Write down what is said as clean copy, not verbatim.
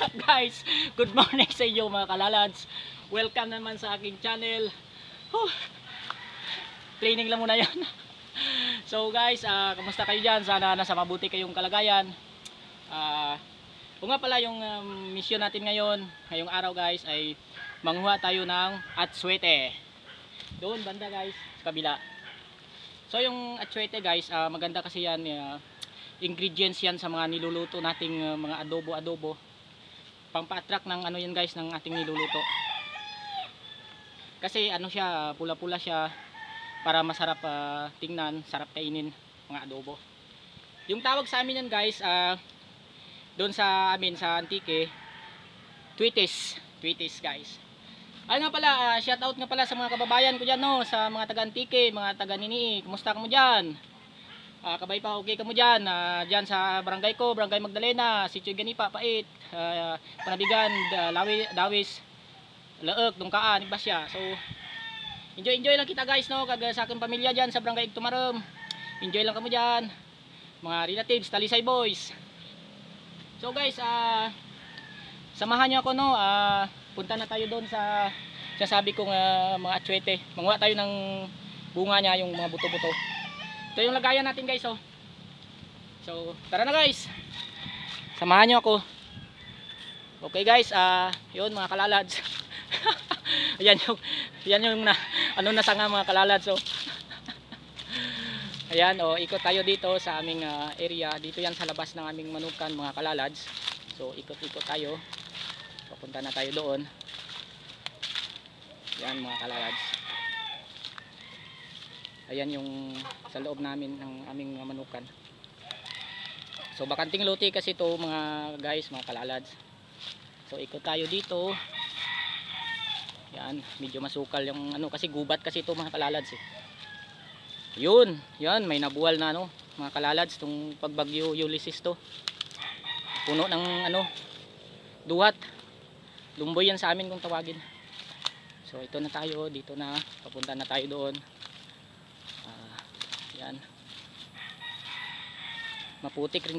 up guys? Good morning sa inyo mga kalalads. Welcome naman sa aking channel. Cleaning lang muna yan. So guys, kamusta kayo dyan? Sana nasa mabuti kayong kalagayan. Kung nga pala yung mission natin ngayong araw guys ay manguha tayo ng atsuete. Doon banda guys, sa kabila. So yung atsuete guys, maganda kasi yan. Ingredients yan sa mga niluluto nating mga adobo. Pampa-attract ng ano yan guys, ng ating niluluto. Kasi ano siya, pula-pula siya para masarap tingnan, sarap kainin mga adobo. Yung tawag sa amin yan guys, doon sa amin sa Antique, Twitis guys. Ay nga pala, shout out nga pala sa mga kababayan ko dyan, no, sa mga taga Antique, mga taga Nini. Kumusta ka mo dyan? Kabay pa, okay ka mo dyan, dyan sa barangay ko, Barangay Magdalena, Sitio Ganipa, Pait, Panabigan, Dawis, Laek, Dungkaan, Igbasya. So enjoy lang kita guys, no, kag sa aking pamilya dyan sa Barangay Tumaram. Enjoy lang kamo dyan, mga relatives, Talisay boys. So guys, samahan nyo ako, no, punta na tayo doon sa sabi kong mga atsuete. Manguha tayo ng bunga niya, yung mga buto-buto. Ito yung lagayan natin guys, oh. So tara na guys, samahan nyo ako. Okay guys, yun mga kalalads. Yan yung nasanga mga kalalads, oh. Ayan, oh, ikot tayo dito sa aming area. Dito yan sa labas ng aming manukan mga kalalads. So ikot-ikot tayo, papunta na tayo doon. Yan mga kalalads. Ayan yung sa loob namin ng aming manukan. So bakanting luti kasi ito mga guys, mga kalalads. So ikot tayo dito. Yan, medyo masukal yung ano kasi gubat kasi ito mga kalalads, eh. Yan, may nabuwal na ano mga kalalads, tong pagbagyo Ulysses to. Puno ng ano, duhat. Lumboy yan sa amin kung tawagin. So ito na tayo, dito na, papunta na tayo doon. Yan. Maputik rin dito.